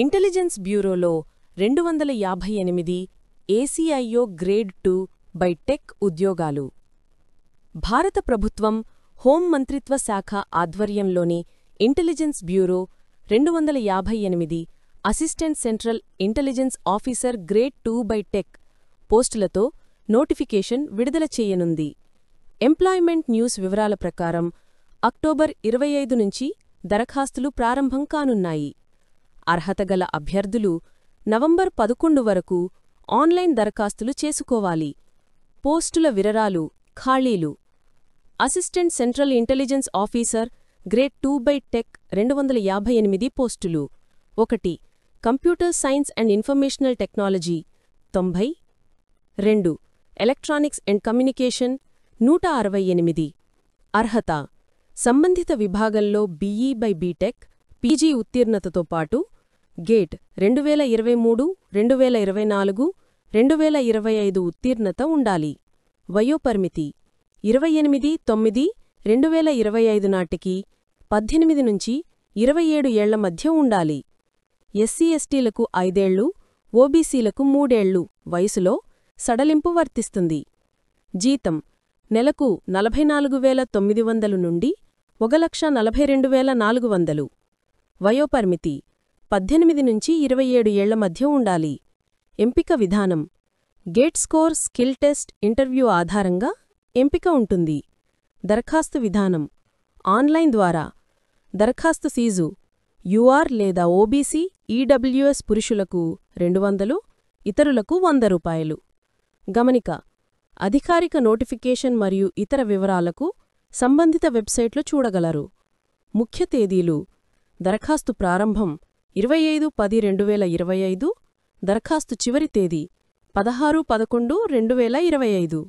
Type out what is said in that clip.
Intelligence బ్యూరోలో 258 ACIO grade 2 B tech ఉద్యోగాలు. భారత ప్రభుత్వం హోం మంత్రిత్వ శాఖ ఆధ్వర్యంలోని intelligence bureau 258 assistant central intelligence officer grade 2 B tech పోస్టులతో నోటిఫికేషన్ విడుదల చేయనుంది. ఎంప్లాయ్మెంట్ న్యూస్ వివరాల ప్రకారం అక్టోబర్ 25 నుంచి దరఖాస్తులు ప్రారంభం కానున్నాయి. అర్హతగల అభ్యర్థులు నవంబర్ 11 వరకు ఆన్లైన్ దరఖాస్తులు చేసుకోవాలి. పోస్టుల వివరాలు. ఖాళీలు: assistant central intelligence officer grade 2 B tech 258 పోస్టులు. 1. Computer science and informational technology 90. 2. Electronics and communication 168. అర్హత: సంబంధిత విభాగంలో BE బై బీటెక్, PG ఉత్తీర్ణతతో పాటు గేట్ 2023, 2024, 2025 ఉత్తీర్ణత ఉండాలి. వయోపరిమితి: 28/9/2025 నాటికి 18 నుంచి 27 ఏళ్ల మధ్య ఉండాలి. SC/STలకు 5 ఏళ్లు, OBCలకు 3 ఏళ్లు వయసులో సడలింపు వర్తిస్తుంది. జీతం: నెలకు 44,900 నుండి 1,42,400. వయోపరిమితి: 18 నుంచి 27 ఏళ్ల మధ్య ఉండాలి. ఎంపిక విధానం: gate score, skill test, interview ఆధారంగా ఎంపిక ఉంటుంది. దరఖాస్తు విధానం: ఆన్లైన్ ద్వారా. దరఖాస్తు ఫీజు: UR లేదా OBC, EWS పురుషులకు 200, ఇతరులకు 100 రూపాయలు. గమనిక: అధికారిక నోటిఫికేషన్ మరియు ఇతర వివరాలకు సంబంధిత వెబ్సైట్లో చూడగలరు. ముఖ్య తేదీలు: దరఖాస్తు ప్రారంభం 25/10/2025. దరఖాస్తు చివరి తేదీ 16/11/2025.